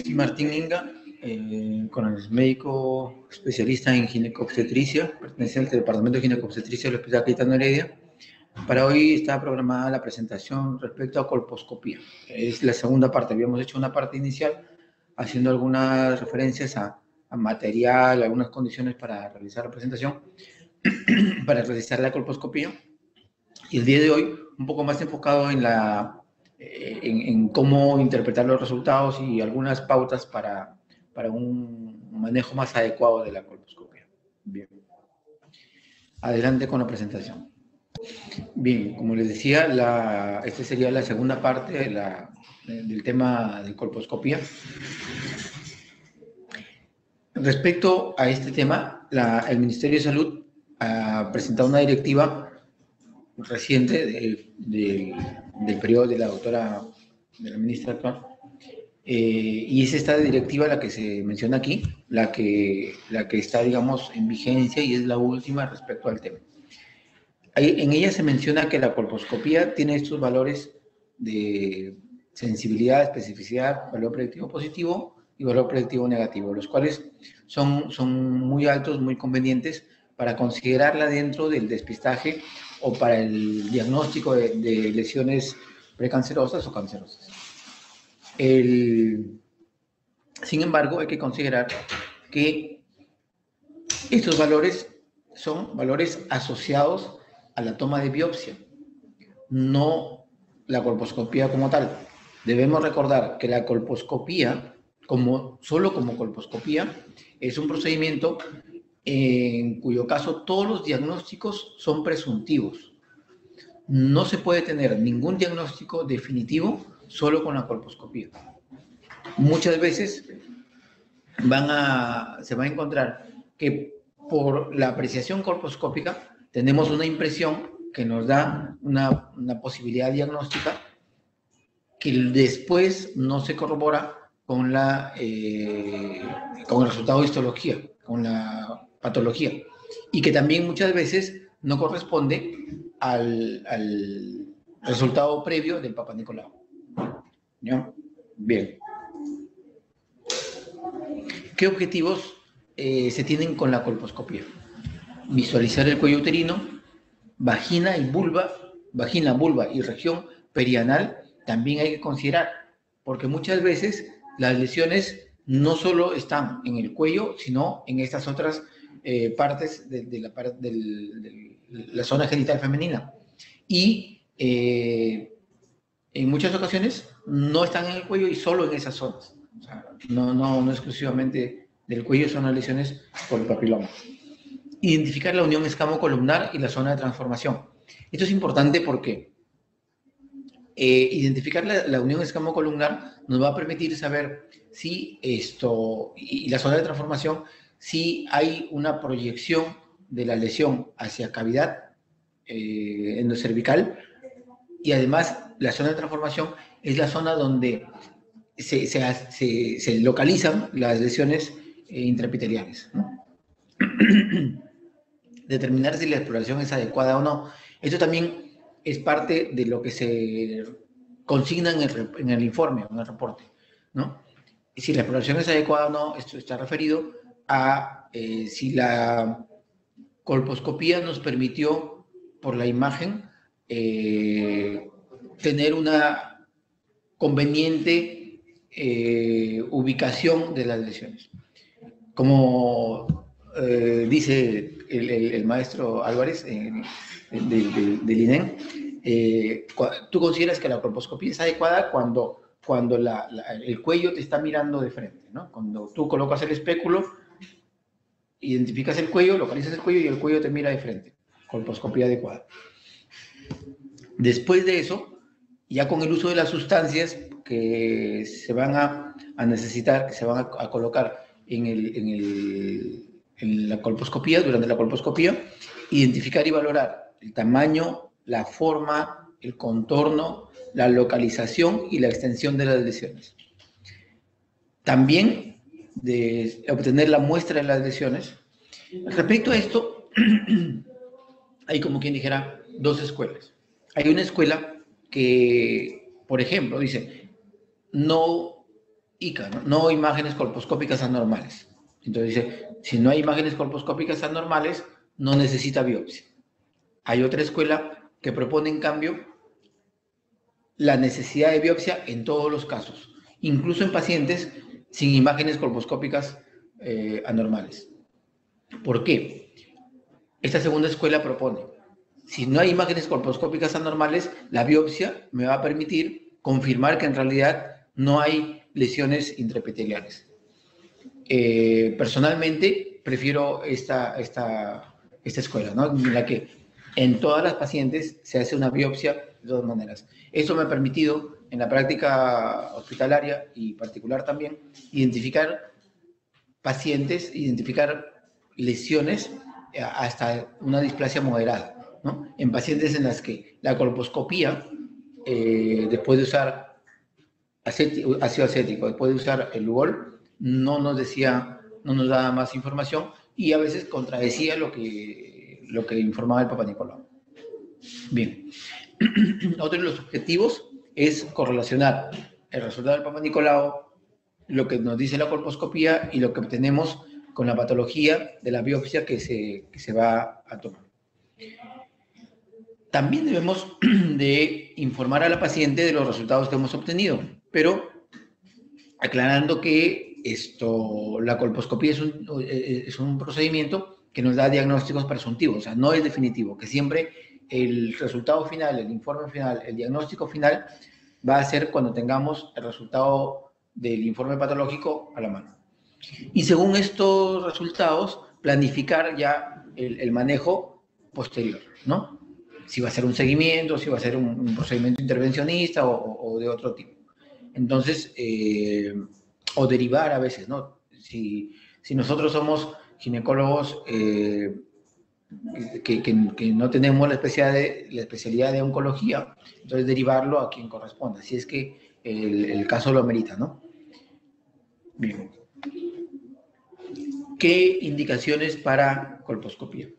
soy Martín Inga, con el médico especialista en ginecobstetricia, perteneciente al Departamento de Ginecobstetricia del Hospital Cayetano Heredia. Para hoy está programada la presentación respecto a colposcopía. Es la segunda parte. Habíamos hecho una parte inicial haciendo algunas referencias a material, algunas condiciones para realizar la presentación, para realizar la colposcopía. Y el día de hoy, un poco más enfocado en cómo interpretar los resultados y algunas pautas para un manejo más adecuado de la colposcopía. Bien. Adelante con la presentación. Bien, como les decía, esta sería la segunda parte del tema de colposcopía. Respecto a este tema, el Ministerio de Salud ha presentado una directiva reciente del periodo de la ministra actual, y es esta directiva la que se menciona aquí, la que está, digamos, en vigencia y es la última respecto al tema. En ella se menciona que la colposcopía tiene estos valores de sensibilidad, especificidad, valor predictivo positivo y valor predictivo negativo, los cuales son muy altos, muy convenientes para considerarla dentro del despistaje o para el diagnóstico de lesiones precancerosas o cancerosas. Sin embargo, hay que considerar que estos valores son valores asociados a la toma de biopsia, no la colposcopía como tal. Debemos recordar que la colposcopía, solo como colposcopía, es un procedimiento en cuyo caso todos los diagnósticos son presuntivos. No se puede tener ningún diagnóstico definitivo solo con la colposcopía. Muchas veces se va a encontrar que por la apreciación colposcópica tenemos una impresión que nos da una posibilidad diagnóstica que después no se corrobora con el resultado de histología, con la patología, y que también muchas veces no corresponde al resultado previo del Papa Nicolau. ¿No? Bien. ¿Qué objetivos se tienen con la colposcopía? Visualizar el cuello uterino, vagina, vulva y región perianal también hay que considerar, porque muchas veces las lesiones no solo están en el cuello, sino en estas otras partes de la zona genital femenina. Y en muchas ocasiones no están en el cuello y solo en esas zonas. O sea, no exclusivamente del cuello, son las lesiones por el papiloma. Identificar la unión escamocolumnar y la zona de transformación. Esto es importante porque identificar la unión escamocolumnar nos va a permitir saber si y la zona de transformación, si hay una proyección de la lesión hacia cavidad endocervical, y además la zona de transformación es la zona donde se localizan las lesiones intraepiteliales, ¿no? Determinar si la exploración es adecuada o no. Esto también es parte de lo que se consigna en el informe, en el reporte, ¿no? Y si la exploración es adecuada o no, esto está referido a si la colposcopía nos permitió, por la imagen, tener una conveniente ubicación de las lesiones. Como dice el maestro Álvarez del INEM, tú consideras que la colposcopía es adecuada cuando el cuello te está mirando de frente, ¿no? Cuando tú colocas el espéculo, identificas el cuello, localizas el cuello y el cuello te mira de frente. Colposcopía adecuada. Después de eso, ya con el uso de las sustancias que se van a necesitar, que se van a colocar en la colposcopía, durante la colposcopía, identificar y valorar el tamaño, la forma, el contorno, la localización y la extensión de las lesiones. También de obtener la muestra de las lesiones. Respecto a esto, hay, como quien dijera, dos escuelas. Hay una escuela que, por ejemplo, dice, no ICA, ¿no? No imágenes colposcópicas anormales. Entonces dice, si no hay imágenes colposcópicas anormales, no necesita biopsia. Hay otra escuela que propone, en cambio, la necesidad de biopsia en todos los casos, incluso en pacientes sin imágenes colposcópicas anormales. ¿Por qué? Esta segunda escuela propone, si no hay imágenes colposcópicas anormales, la biopsia me va a permitir confirmar que en realidad no hay lesiones intraepiteliales. Personalmente, prefiero esta escuela, ¿no? En la que en todas las pacientes se hace una biopsia de todas maneras. Esto me ha permitido, en la práctica hospitalaria y particular también, identificar pacientes, identificar lesiones hasta una displasia moderada, ¿no? En pacientes en las que la colposcopía, después de usar ácido acético, después de usar el Lugol, no nos daba más información y a veces contradecía lo que informaba el Papa Nicolau. Bien. Otro de los objetivos es correlacionar el resultado del Papa Nicolau, lo que nos dice la colposcopía y lo que obtenemos con la patología de la biopsia que se va a tomar. También debemos de informar a la paciente de los resultados que hemos obtenido, pero aclarando que la colposcopía es un procedimiento que nos da diagnósticos presuntivos, o sea, no es definitivo, que siempre el resultado final, el informe final, el diagnóstico final va a ser cuando tengamos el resultado del informe patológico a la mano. Y según estos resultados, planificar ya el manejo posterior, ¿no? Si va a ser un seguimiento, si va a ser un procedimiento intervencionista o de otro tipo. Entonces, o derivar a veces, ¿no? Si nosotros somos ginecólogos que no tenemos la especialidad de oncología, entonces derivarlo a quien corresponda, si es que el caso lo amerita, ¿no? Bien. ¿Qué indicaciones para colposcopía?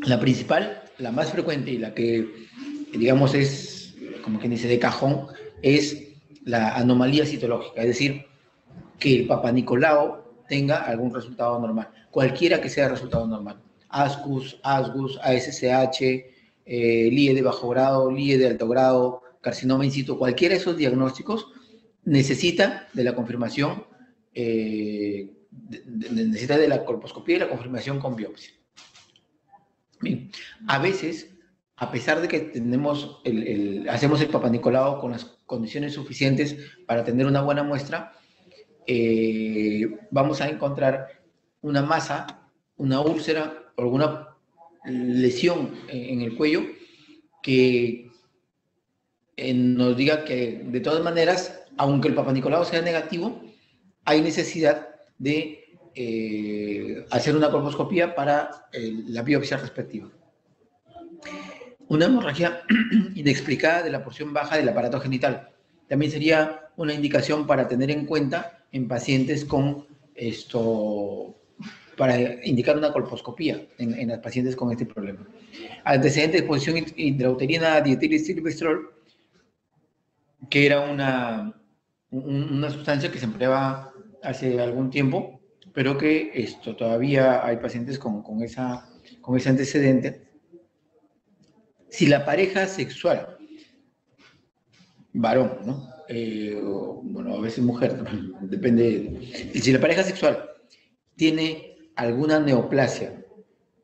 La principal, la más frecuente y la que, digamos, es, como quien dice, de cajón, es la anomalía citológica, es decir, que el Papa Nicolau tenga algún resultado normal, cualquiera que sea el resultado normal. ASCUS, ASSH, LIE de bajo grado, LIE de alto grado, carcinoma in situ, cualquiera de esos diagnósticos necesita de la confirmación, necesita de la colposcopía y la confirmación con biopsia. Bien, a veces, a pesar de que hacemos el Papa Nicolau con las condiciones suficientes para tener una buena muestra, vamos a encontrar una masa, una úlcera o alguna lesión en el cuello que nos diga que, de todas maneras, aunque el Papa Nicolau sea negativo, hay necesidad de hacer una colposcopía para la biopsia respectiva. Una hemorragia inexplicada de la porción baja del aparato genital también sería una indicación para tener en cuenta en pacientes con para indicar una colposcopía en las pacientes con este problema. Antecedentes de exposición intrauterina a dietilestilbestrol, que era una sustancia que se empleaba hace algún tiempo, pero que todavía hay pacientes con ese antecedente. Si la pareja sexual, varón, ¿no? Bueno, a veces mujer, depende. Si la pareja sexual tiene alguna neoplasia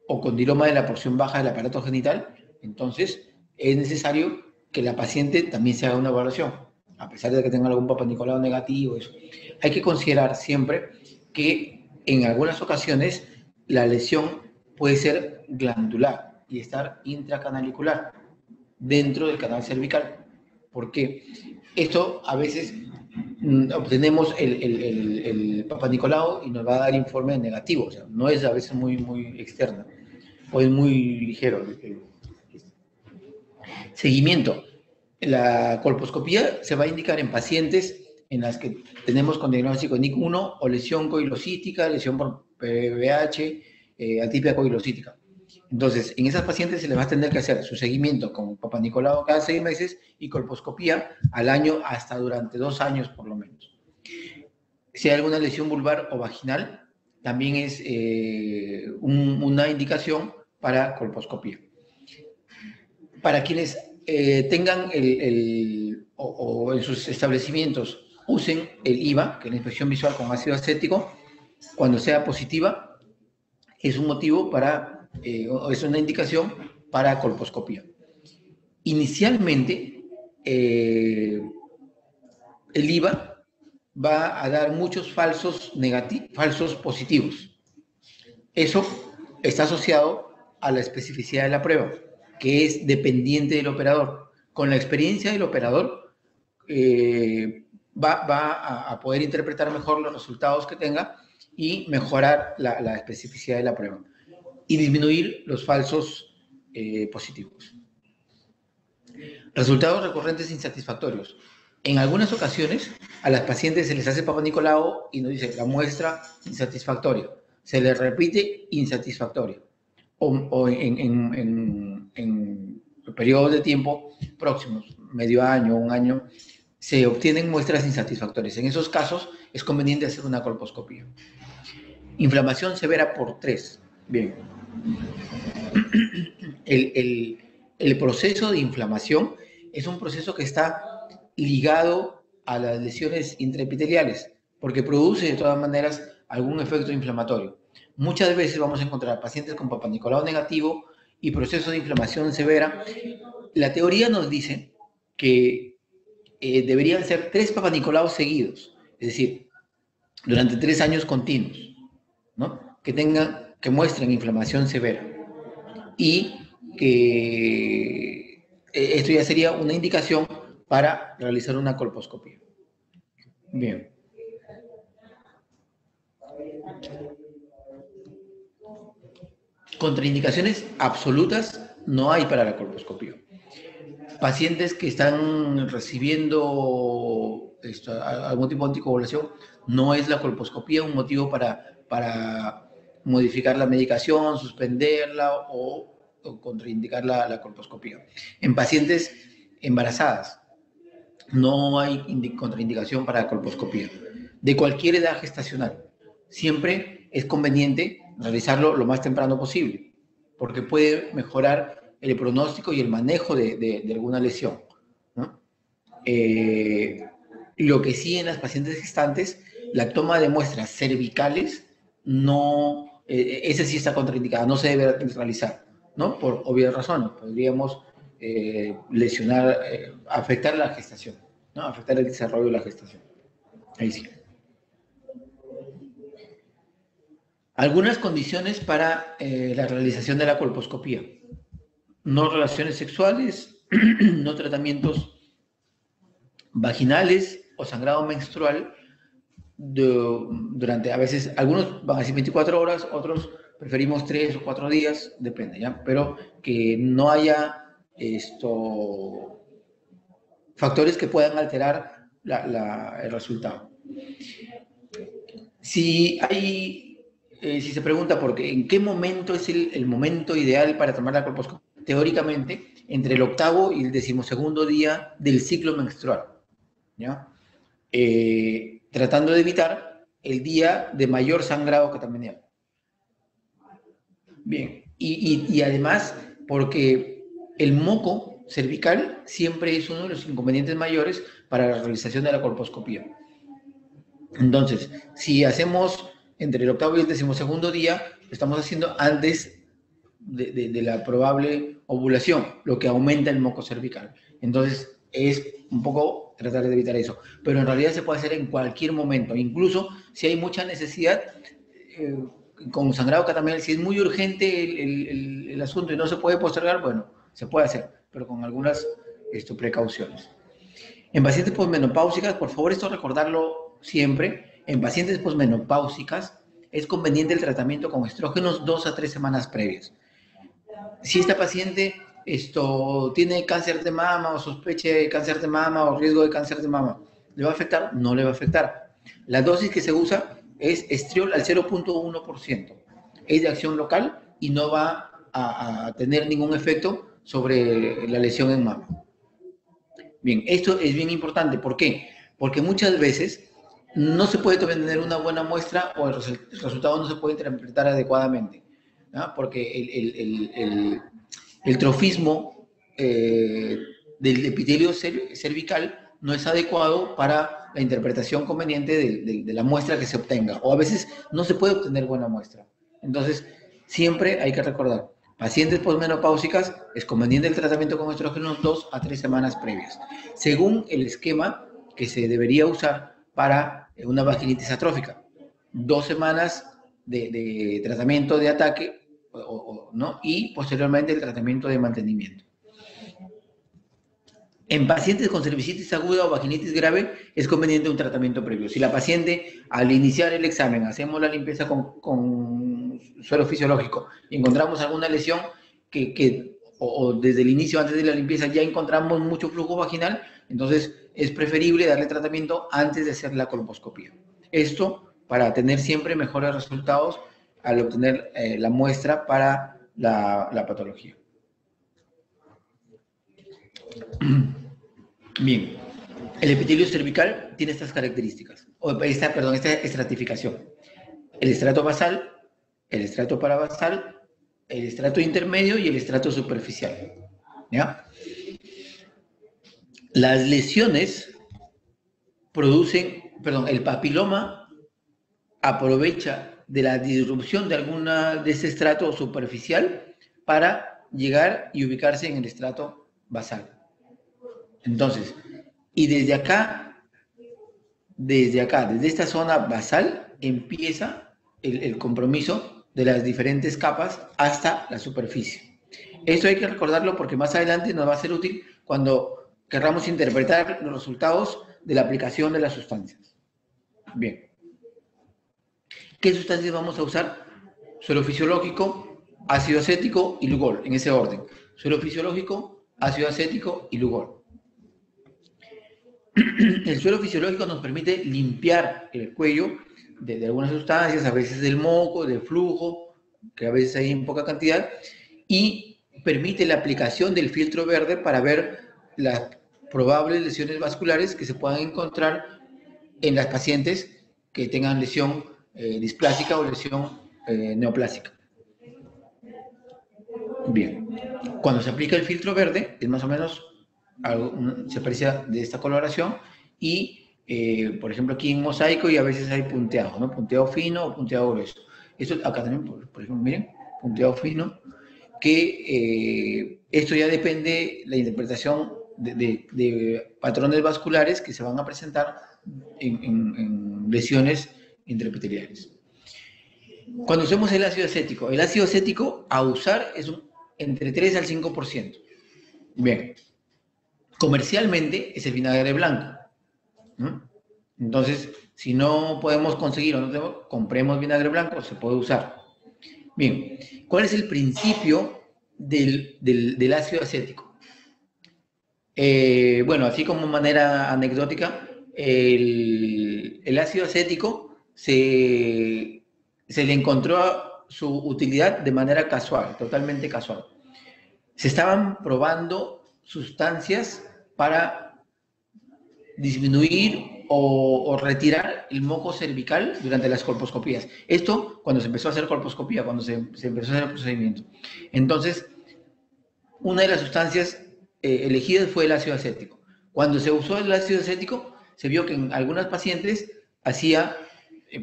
o condiloma de la porción baja del aparato genital, entonces es necesario que la paciente también se haga una evaluación, a pesar de que tenga algún Papa Nicolau negativo. Eso. Hay que considerar siempre que en algunas ocasiones la lesión puede ser glandular y estar intracanalicular dentro del canal cervical. ¿Por qué? Esto a veces obtenemos el Papa Nicolau y nos va a dar informe negativo, o sea, no es a veces muy externa o es muy ligero. Seguimiento. La colposcopía se va a indicar en pacientes en las que tenemos con diagnóstico NIC1 o lesión coilocítica, lesión por PVH, atipia coilocítica. Entonces, en esas pacientes se les va a tener que hacer su seguimiento con Papa Nicolau cada 6 meses y colposcopía al año hasta durante 2 años por lo menos. Si hay alguna lesión vulvar o vaginal, también es una indicación para colposcopía. Para quienes tengan o en sus establecimientos usen el IVA, que es la inspección visual con ácido acético, cuando sea positiva, es un motivo para, es una indicación para colposcopía. Inicialmente, el IVA va a dar muchos falsos positivos. Eso está asociado a la especificidad de la prueba, que es dependiente del operador. Con la experiencia del operador, va a poder interpretar mejor los resultados que tenga y mejorar la especificidad de la prueba y disminuir los falsos positivos. Resultados recurrentes insatisfactorios. En algunas ocasiones a las pacientes se les hace Papa Nicolau y nos dice la muestra insatisfactoria. Se les repite insatisfactoria. O en periodos de tiempo próximos, medio año, un año, se obtienen muestras insatisfactorias. En esos casos es conveniente hacer una colposcopía. Inflamación severa por 3. Bien. El proceso de inflamación es un proceso que está ligado a las lesiones intraepiteliales, porque produce de todas maneras algún efecto inflamatorio. Muchas veces vamos a encontrar pacientes con Papa Nicolau negativo y proceso de inflamación severa. La teoría nos dice que deberían ser 3 Papa Nicolau seguidos, es decir, durante 3 años continuos, ¿no? Que muestren inflamación severa y que esto ya sería una indicación para realizar una colposcopía. Bien. Contraindicaciones absolutas no hay para la colposcopía. Pacientes que están recibiendo algún tipo de anticoagulación, no es la colposcopía un motivo para modificar la medicación, suspenderla o contraindicar la colposcopía. En pacientes embarazadas, no hay contraindicación para la colposcopía. De cualquier edad gestacional, siempre es conveniente realizarlo lo más temprano posible, porque puede mejorar el pronóstico y el manejo de alguna lesión, ¿no? Lo que sí en las pacientes gestantes, la toma de muestras cervicales, no, esa sí está contraindicada, no se debe realizar, ¿no? Por obvias razones, podríamos lesionar, afectar la gestación, ¿no? Afectar el desarrollo de la gestación. Ahí sí. Algunas condiciones para la realización de la colposcopía. No relaciones sexuales, no tratamientos vaginales o sangrado menstrual durante, a veces, algunos van a decir 24 horas, otros preferimos 3 o 4 días, depende, ¿ya? Pero que no haya factores que puedan alterar el resultado. Si se pregunta en qué momento es el momento ideal para tomar la colposcopía, teóricamente, entre el 8º y el 12º día del ciclo menstrual, ¿ya? Tratando de evitar el día de mayor sangrado catamenial. Bien, y además, porque el moco cervical siempre es uno de los inconvenientes mayores para la realización de la colposcopía. Entonces, si hacemos entre el 8º y el 12º día, lo estamos haciendo antes de la probable ovulación, lo que aumenta el moco cervical. Entonces, es un poco tratar de evitar eso. Pero en realidad se puede hacer en cualquier momento, incluso si hay mucha necesidad, con sangrado catamenial, si es muy urgente el asunto y no se puede postergar, bueno, se puede hacer, pero con algunas precauciones. En pacientes posmenopáusicas, por favor, esto recordarlo siempre, en pacientes posmenopáusicas es conveniente el tratamiento con estrógenos 2 a 3 semanas previas. Si esta paciente tiene cáncer de mama o sospecha de cáncer de mama o riesgo de cáncer de mama, ¿le va a afectar? No le va a afectar. La dosis que se usa es estriol al 0.1%. Es de acción local y no va a tener ningún efecto sobre la lesión en mama. Bien, esto es bien importante. ¿Por qué? Porque muchas veces no se puede tener una buena muestra o el resultado no se puede interpretar adecuadamente, ¿no? Porque el trofismo del epitelio cervical no es adecuado para la interpretación conveniente de la muestra que se obtenga, o a veces no se puede obtener buena muestra. Entonces, siempre hay que recordar, pacientes posmenopáusicas, es conveniente el tratamiento con estrógenos 2 a 3 semanas previas, según el esquema que se debería usar para una vaginitis atrófica. 2 semanas de tratamiento de ataque, ¿no? Y posteriormente el tratamiento de mantenimiento. En pacientes con cervicitis aguda o vaginitis grave es conveniente un tratamiento previo. Si la paciente al iniciar el examen hacemos la limpieza con suero fisiológico y encontramos alguna lesión o desde el inicio antes de la limpieza ya encontramos mucho flujo vaginal, entonces es preferible darle tratamiento antes de hacer la colposcopía. Esto para tener siempre mejores resultados al obtener la muestra para la patología. Bien, el epitelio cervical tiene estas características, esta estratificación. El estrato basal, el estrato parabasal, el estrato intermedio y el estrato superficial. ¿Ya? Las lesiones el papiloma aprovecha de la disrupción de alguna de ese estrato superficial para llegar y ubicarse en el estrato basal. Entonces, y desde esta zona basal, empieza el compromiso de las diferentes capas hasta la superficie. Esto hay que recordarlo porque más adelante nos va a ser útil cuando querramos interpretar los resultados de la aplicación de las sustancias. Bien. ¿Qué sustancias vamos a usar? Suero fisiológico, ácido acético y Lugol, en ese orden. Suero fisiológico, ácido acético y Lugol. El suero fisiológico nos permite limpiar el cuello de algunas sustancias, a veces del moco, del flujo, que a veces hay en poca cantidad, y permite la aplicación del filtro verde para ver las probables lesiones vasculares que se puedan encontrar en las pacientes que tengan lesión displásica o lesión neoplásica. Bien, cuando se aplica el filtro verde, es más o menos se aprecia de esta coloración y, por ejemplo, aquí en mosaico y a veces hay punteado, ¿no? Punteado fino o punteado grueso. Esto acá también, por ejemplo, miren, punteado fino, que esto ya depende la interpretación de patrones vasculares que se van a presentar en lesiones intraepiteliales. Cuando usemos el ácido acético a usar es entre 3 al 5%. Bien. Comercialmente es el vinagre blanco. Entonces, si no podemos conseguir o no tenemos, compremos vinagre blanco, se puede usar. Bien, ¿cuál es el principio del ácido acético? Bueno, así como manera anecdótica, el ácido acético se le encontró su utilidad de manera casual, totalmente casual. Se estaban probando sustancias para disminuir o retirar el moco cervical durante las colposcopías. Esto cuando se empezó a hacer colposcopía, cuando se empezó a hacer el procedimiento. Entonces, una de las sustancias elegidas fue el ácido acético. Cuando se usó el ácido acético, se vio que en algunas pacientes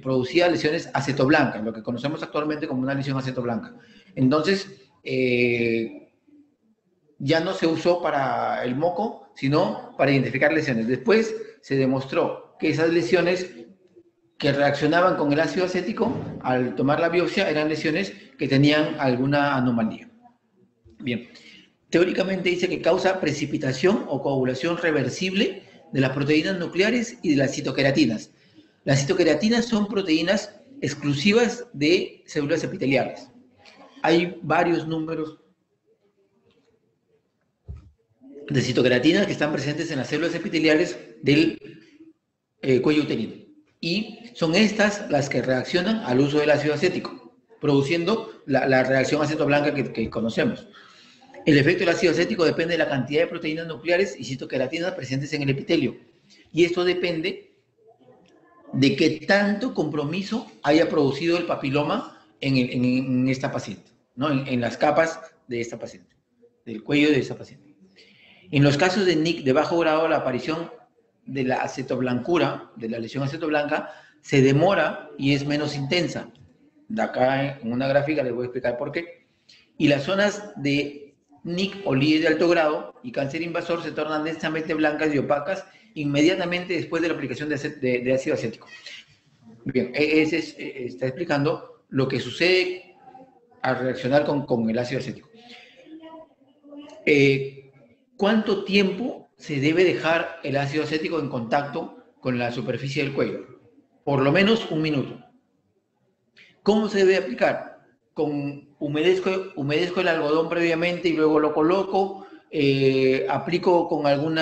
producía lesiones acetoblancas, lo que conocemos actualmente como una lesión acetoblanca. Entonces, ya no se usó para el moco, sino para identificar lesiones. Después se demostró que esas lesiones que reaccionaban con el ácido acético, al tomar la biopsia, eran lesiones que tenían alguna anomalía. Bien, teóricamente dice que causa precipitación o coagulación reversible de las proteínas nucleares y de las citoqueratinas. Las citoqueratinas son proteínas exclusivas de células epiteliales. Hay varios números de citoqueratinas que están presentes en las células epiteliales del cuello uterino. Y son estas las que reaccionan al uso del ácido acético. produciendo la reacción acetoblanca que conocemos. El efecto del ácido acético depende de la cantidad de proteínas nucleares y citoqueratinas presentes en el epitelio. Y esto depende de qué tanto compromiso haya producido el papiloma en esta paciente, ¿no? En las capas de esta paciente, del cuello de esta paciente. En los casos de NIC de bajo grado, la aparición de la acetoblancura, de la lesión acetoblanca, se demora y es menos intensa. De acá en una gráfica les voy a explicar por qué. Y las zonas de NIC o líder de alto grado y cáncer invasor se tornan densamente blancas y opacas inmediatamente después de la aplicación de ácido acético. Bien, está explicando lo que sucede al reaccionar con el ácido acético. ¿Cuánto tiempo se debe dejar el ácido acético en contacto con la superficie del cuello? Por lo menos 1 minuto. ¿Cómo se debe aplicar? Humedezco el algodón previamente y luego lo coloco, aplico con algún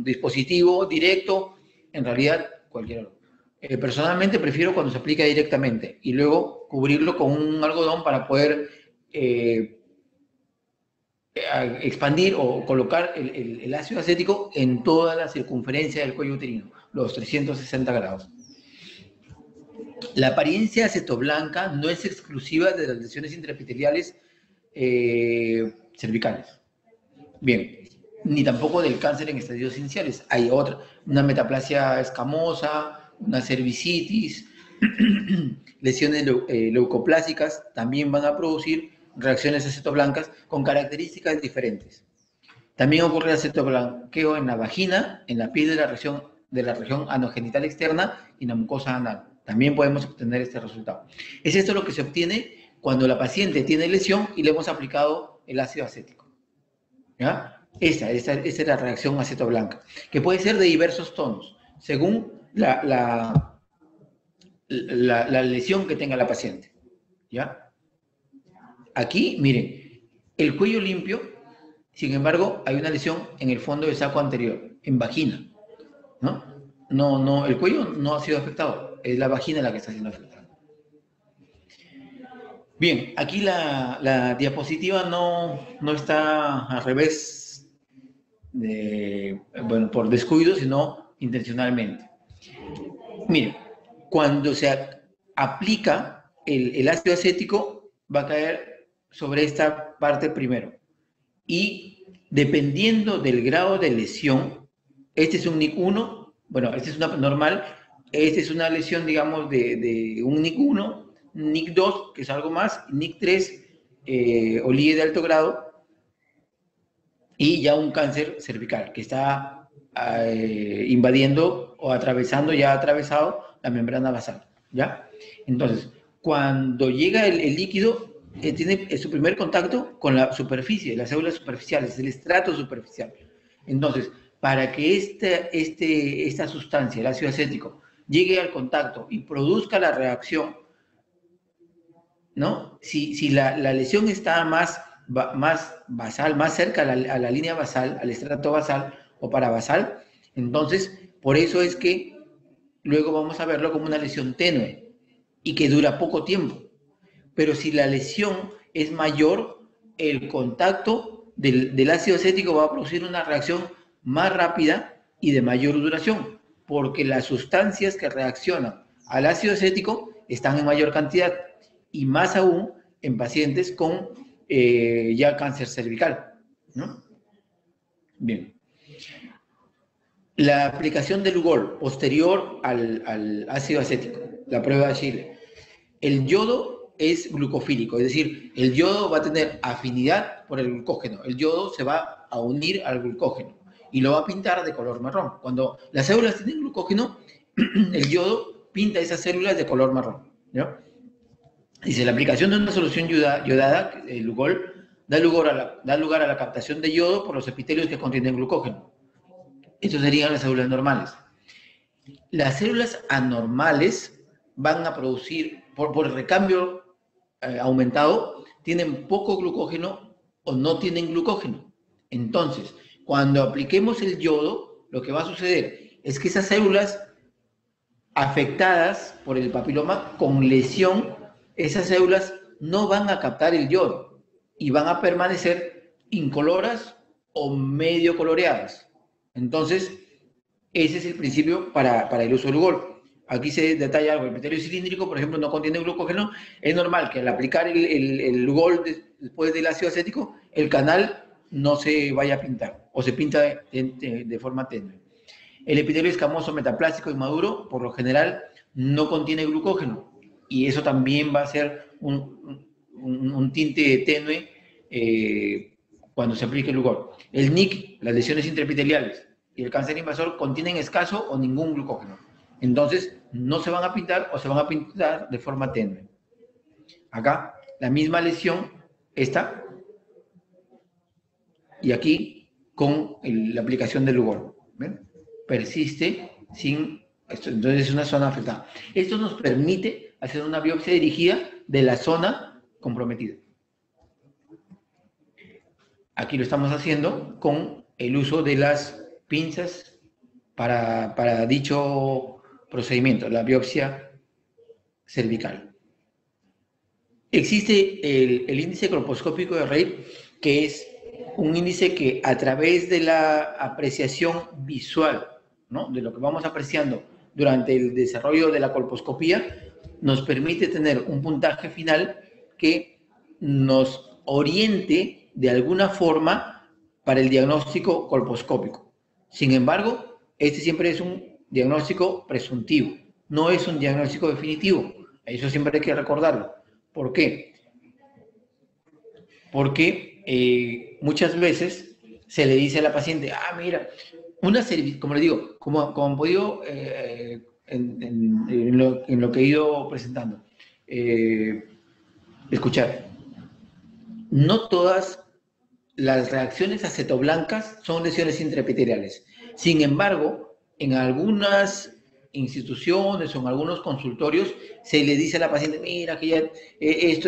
dispositivo directo, en realidad cualquiera. Personalmente prefiero cuando se aplica directamente y luego cubrirlo con un algodón para poder expandir o colocar el ácido acético en toda la circunferencia del cuello uterino, los 360 grados. La apariencia acetoblanca no es exclusiva de las lesiones intraepiteliales cervicales. Bien, ni tampoco del cáncer en estadios iniciales. Hay otra, una metaplasia escamosa, una cervicitis, lesiones leucoplásicas también van a producir reacciones acetoblancas con características diferentes. También ocurre el acetoblanqueo en la vagina, en la piel de la región anogenital externa y en la mucosa anal. También podemos obtener este resultado. Es esto lo que se obtiene cuando la paciente tiene lesión y le hemos aplicado el ácido acético. ¿Ya? Esta es la reacción acetoblanca, que puede ser de diversos tonos, según la lesión que tenga la paciente. ¿Ya? Aquí, miren, el cuello limpio, sin embargo, hay una lesión en el fondo del saco anterior, en vagina, ¿no? No, el cuello no ha sido afectado, es la vagina la que está siendo afectada. Bien, aquí la diapositiva no está al revés, por descuido, sino intencionalmente. Miren, cuando se aplica el ácido acético, va a caer sobre esta parte primero. Y dependiendo del grado de lesión, este es un NIC 1, bueno, esta es una normal, esta es una lesión, digamos, de un NIC 1, NIC 2, que es algo más, NIC 3, o LIE de alto grado, y ya un cáncer cervical, que está invadiendo o atravesando, ya ha atravesado la membrana basal, ¿ya? Entonces, cuando llega el líquido, tiene su primer contacto con la superficie, las células superficiales, el estrato superficial. Entonces, para que esta sustancia, el ácido acético, llegue al contacto y produzca la reacción, ¿no? Si la lesión está más basal, más cerca a la línea basal, al estrato basal o parabasal, entonces, por eso es que luego vamos a verlo como una lesión tenue y que dura poco tiempo. Pero si la lesión es mayor, el contacto del ácido acético va a producir una reacción más rápida y de mayor duración, porque las sustancias que reaccionan al ácido acético están en mayor cantidad, y más aún en pacientes con ya cáncer cervical, ¿no? Bien. La aplicación del Lugol posterior al ácido acético, la prueba de Chile. El yodo es glucofílico, es decir, el yodo va a tener afinidad por el glucógeno. El yodo se va a unir al glucógeno y lo va a pintar de color marrón. Cuando las células tienen glucógeno, el yodo pinta esas células de color marrón, ¿no? Dice, la aplicación de una solución yodada, el Lugol, da lugar a la captación de yodo por los epitelios que contienen glucógeno. Estos serían las células normales. Las células anormales van a producir, por el recambio aumentado, tienen poco glucógeno o no tienen glucógeno. Entonces, cuando apliquemos el yodo, lo que va a suceder es que esas células afectadas por el papiloma con lesión esas células no van a captar el yodo y van a permanecer incoloras o medio coloreadas. Entonces, ese es el principio para el uso del Lugol. Aquí se detalla algo. El epitelio cilíndrico, por ejemplo, no contiene glucógeno. Es normal que al aplicar el Lugol después del ácido acético, el canal no se vaya a pintar o se pinta de forma tenue. El epitelio escamoso metaplástico inmaduro, por lo general, no contiene glucógeno y eso también va a ser un tinte tenue cuando se aplique el Lugol. El NIC, las lesiones intraepiteliales y el cáncer invasor contienen escaso o ningún glucógeno. Entonces, no se van a pintar o se van a pintar de forma tenue. Acá, la misma lesión, esta, y aquí con la aplicación del Lugol. ¿Ven? Persiste sin esto, entonces es una zona afectada. Esto nos permite hacer una biopsia dirigida de la zona comprometida. Aquí lo estamos haciendo con el uso de las pinzas para dicho procedimiento, la biopsia cervical. Existe el índice colposcópico de Reid, que es un índice que a través de la apreciación visual, ¿no?, de lo que vamos apreciando durante el desarrollo de la colposcopía, nos permite tener un puntaje final que nos oriente de alguna forma para el diagnóstico colposcópico. Sin embargo, este siempre es un diagnóstico presuntivo, no es un diagnóstico definitivo. Eso siempre hay que recordarlo. ¿Por qué? Porque muchas veces se le dice a la paciente, mira, como le digo, como han podido en lo que he ido presentando, escuchar, no todas las reacciones acetoblancas son lesiones intraepiteliales. Sin embargo, en algunas instituciones o en algunos consultorios se le dice a la paciente, mira, que ya esto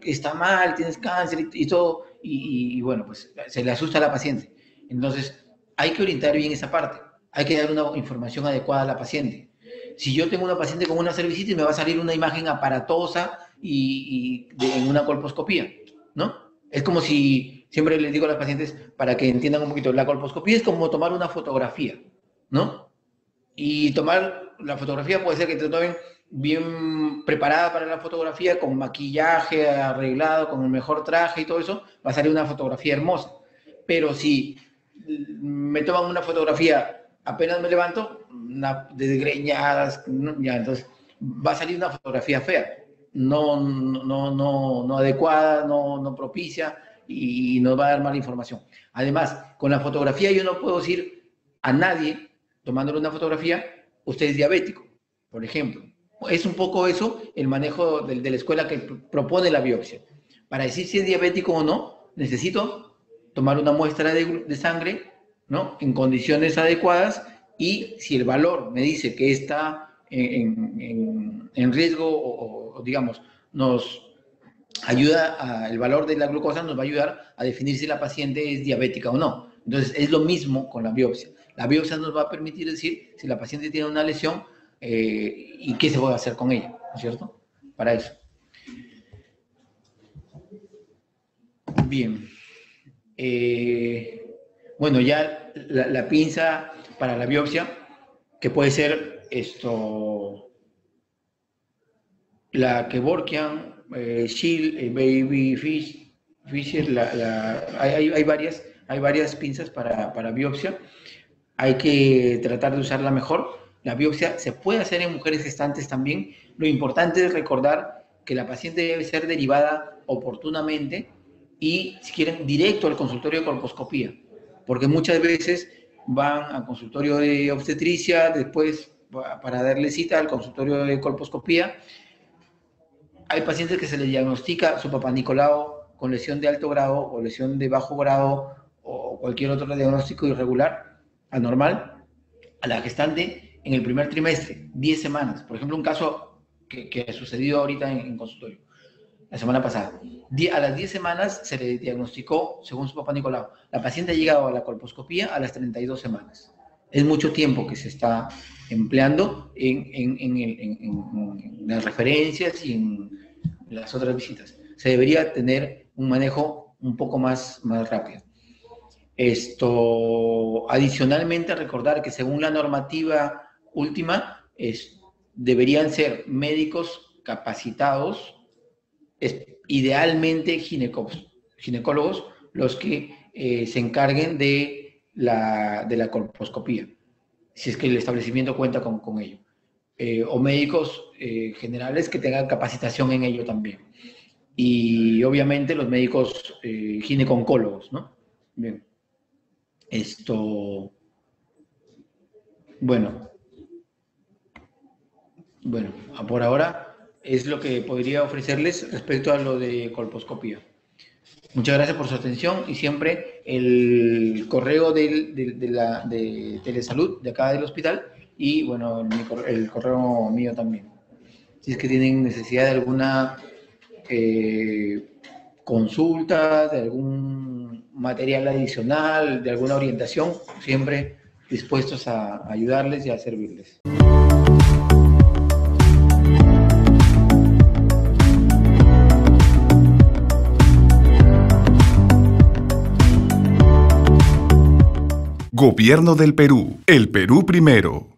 está mal, tienes cáncer y todo, y bueno, pues se le asusta a la paciente. Entonces, hay que orientar bien esa parte, hay que dar una información adecuada a la paciente. Si yo tengo una paciente con una cervicitis, me va a salir una imagen aparatosa en una colposcopía, ¿no? Es como si, siempre les digo a las pacientes, para que entiendan un poquito, la colposcopía es como tomar una fotografía, ¿no? Y tomar la fotografía puede ser que te tomen bien preparada para la fotografía, con maquillaje arreglado, con el mejor traje y todo eso, va a salir una fotografía hermosa. Pero si me toman una fotografía, apenas me levanto, desgreñadas, ya, entonces va a salir una fotografía fea, no adecuada, no propicia y nos va a dar mala información. Además, con la fotografía yo no puedo decir a nadie, tomándole una fotografía, usted es diabético, por ejemplo. Es un poco eso el manejo de la escuela que propone la biopsia. Para decir si es diabético o no, necesito tomar una muestra de sangre, ¿no?, en condiciones adecuadas, y si el valor me dice que está en riesgo o digamos, nos ayuda, el valor de la glucosa nos va a ayudar a definir si la paciente es diabética o no. Entonces, es lo mismo con la biopsia. La biopsia nos va a permitir decir si la paciente tiene una lesión y qué se puede hacer con ella, ¿no es cierto? Para eso. Bien. Bueno, ya la pinza para la biopsia, que puede ser la Kevorkian, Shield, Baby Fisher, hay varias pinzas para biopsia. Hay que tratar de usarla mejor. La biopsia se puede hacer en mujeres gestantes también. Lo importante es recordar que la paciente debe ser derivada oportunamente y, si quieren, directo al consultorio de colposcopía, porque muchas veces van al consultorio de obstetricia, después para darle cita al consultorio de colposcopía. Hay pacientes que se les diagnostica su Papá Nicolau con lesión de alto grado o lesión de bajo grado o cualquier otro diagnóstico irregular, anormal, a la gestante en el primer trimestre, 10 semanas. Por ejemplo, un caso que ha sucedido ahorita en consultorio, la semana pasada. A las 10 semanas se le diagnosticó, según su Papá Nicolau. La paciente ha llegado a la colposcopía a las 32 semanas. Es mucho tiempo que se está empleando en las referencias y las otras visitas. Se debería tener un manejo un poco más rápido. Adicionalmente, recordar que según la normativa última, deberían ser médicos capacitados, idealmente ginecólogos, los que se encarguen de la colposcopía, si es que el establecimiento cuenta con ello. O médicos generales que tengan capacitación en ello también. Y obviamente los médicos gineco-oncólogos, ¿no? Bien. Bueno, por ahora es lo que podría ofrecerles respecto a lo de colposcopía. Muchas gracias por su atención y siempre el correo de Telesalud de acá del hospital y bueno, el correo mío también. Si es que tienen necesidad de alguna consulta, de algún material adicional, de alguna orientación, siempre dispuestos a ayudarles y a servirles. Gobierno del Perú. El Perú primero.